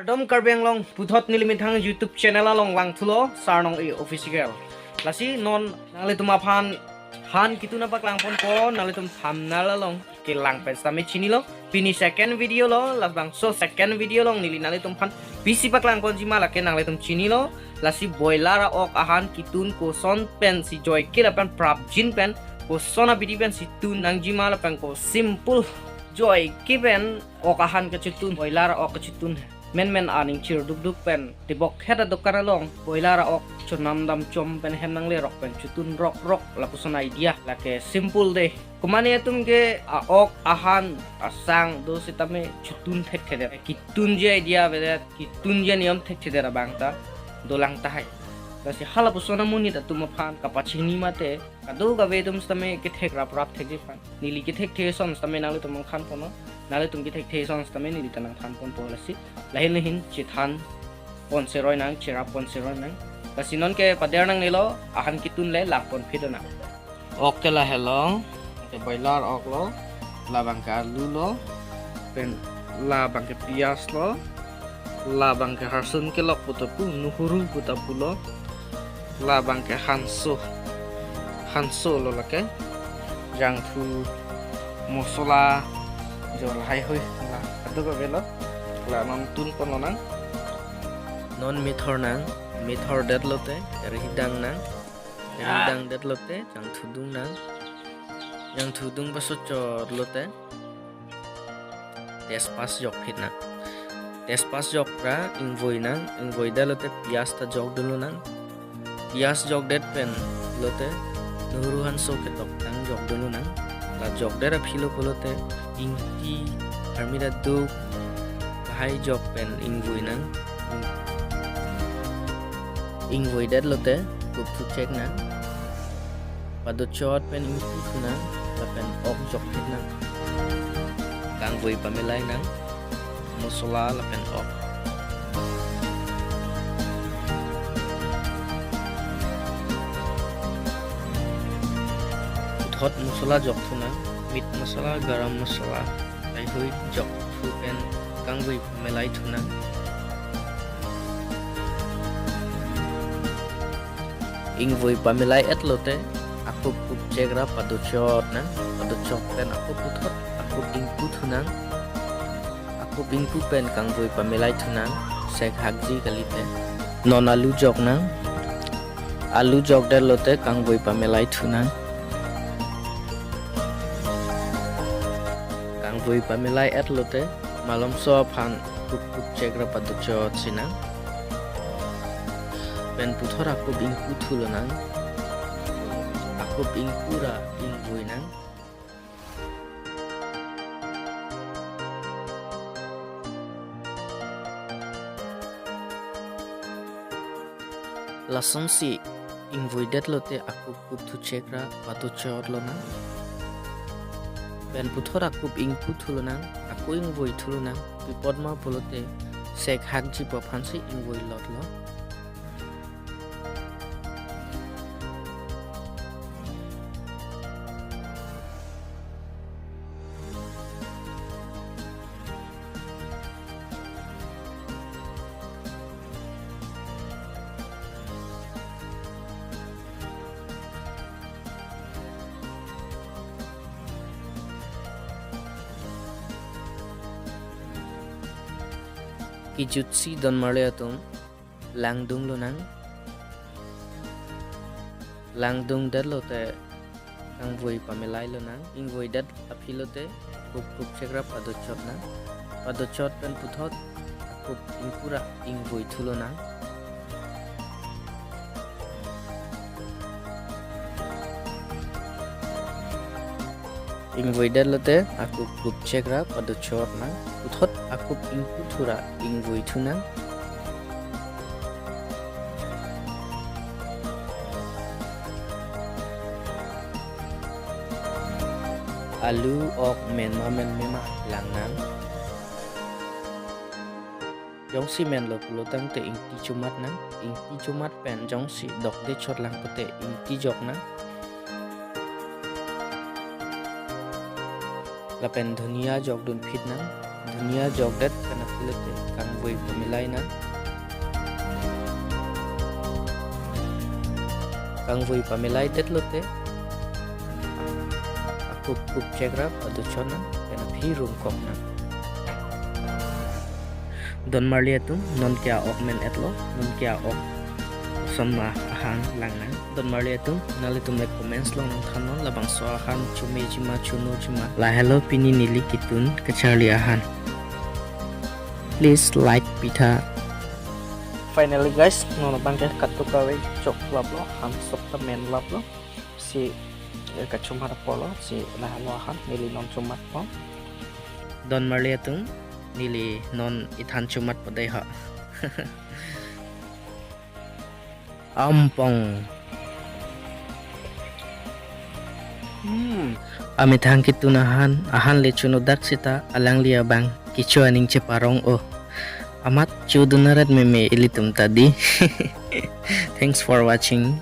Sardom karbeng long puthot nilimithang YouTube channel long lang thulo sarnong e official lasi non nale tumaphan han kituna paklang pon ko nale tum thamnala long kilang pensame chinilo pini second video lo lasbang so second video long nili nale tum phan bisi paklang pon jima lake nale tum chinilo lasi boilara ok ahan kitun ko son pen si joy kila pen prap jin pen ko sona bidi pen si tun nang jima la pen ko simple joy kiben ok ahan kecitun boilara ok kecitun men aning chir duk pen tibok heda dokana long boilara ok chunam dam chom pen henang le rok pen chutun rok lapusan idea lake simple de kumane tum ke ok ahan asang do sitame chutun thek thede kitun je idea bede kitun je niam thek thede bangta dolang tahai kasi hala pusona muni da tum phan kapachini mate kadu gabe tum stame ke thek rap thek pan nili ke thek son stame nalu tum khan pono nale tum ki thek son stame nili tanang khan pon polasi lahin lahin chithan pon seroi nang chira pon seroi nang kasi non ke pader nang nilo ahan kitun le lak pon phidona ok te la hello te boiler ok lo la bangka alu lo pen la bangke pias lo la bangke harsun ke lok putapu nuhuru putapu lo la bangke hanso lo lake jang thu mosola jol hai hoi la adu ko belo la non tun pon nang non mithor det lote hidang det lote jang thudung baso chor lote tespas jok phitna tespas jok ra ingvoi da lote pias ta jok dulu nang pias jok det pen lote nuruhan so ke tok tang jok dulu nang la jok dera philo polote ingti harmida du hai jok pen ingvoi det lote kup thu check na padu chot pen ingti thuna la pen ok jok phitna kang voi pamelai nang mosola la pen ok hot mosola jok thuna meat mosola garam mosola ai hui jok thu pen kang voi melai thuna ing voi pamelai et lote aku pup chegra padu chot pen aku puthot aku ingpu thuna aku bingpu pen kang voi pamelai thuna sek hakji kalite non alu jok der lote kang voi pamelai thuna voi pamelai et lote malom so phan pup chegra padu chot sina pen puthor aku bingpu thulona aku bingpura ingvoi nang lason si ingvoi det lote aku pup thu chegra padu chot lona pen puthor aku ingpu thulunang aku ingvoi thulunang bipodma polote sek hakji phansi ingvoi lotlo kijutsi don marle atum langdung lunang langdung dat lote kang voi pamelai lunang ingvoi dat aphilote kup chegra padu chot pen puthot kup ingpura ingvoi thulona ingvoi dat lote aku kup chegra padu chot na puthot aku ingpu thura ingvoi thuna alu ok mema langnang jong si men lo pulotang te ingti chumat pen jong si dok de chot lang pote ingti jok na la pen dhania jok dun phit nang dunia joget kana pilete kang boy pamilay na kang boy pamilay tetlote aku pup cegrap adu chona kana phirum kokna don marlia tu non kya ok men etlo non kya ok sama ahan langan don marlia tu nali tum like comments long thanon labang so ahan chume chima chuno chima la hello pini nili kitun kecharli ahan. Please like pita. Finally guys, nono bangke katu kawe chok lablo ham sok ta men lablo si kachumar polo si la hello ahan nili non chumat po don marlia tu nili non ithan chumat padai ha. Ampong amit hang kitunahan ahan le chuno dak sita alang lia bang kicho aning ceparong oh amat chudunarat meme ilitum tadi. Thanks for watching.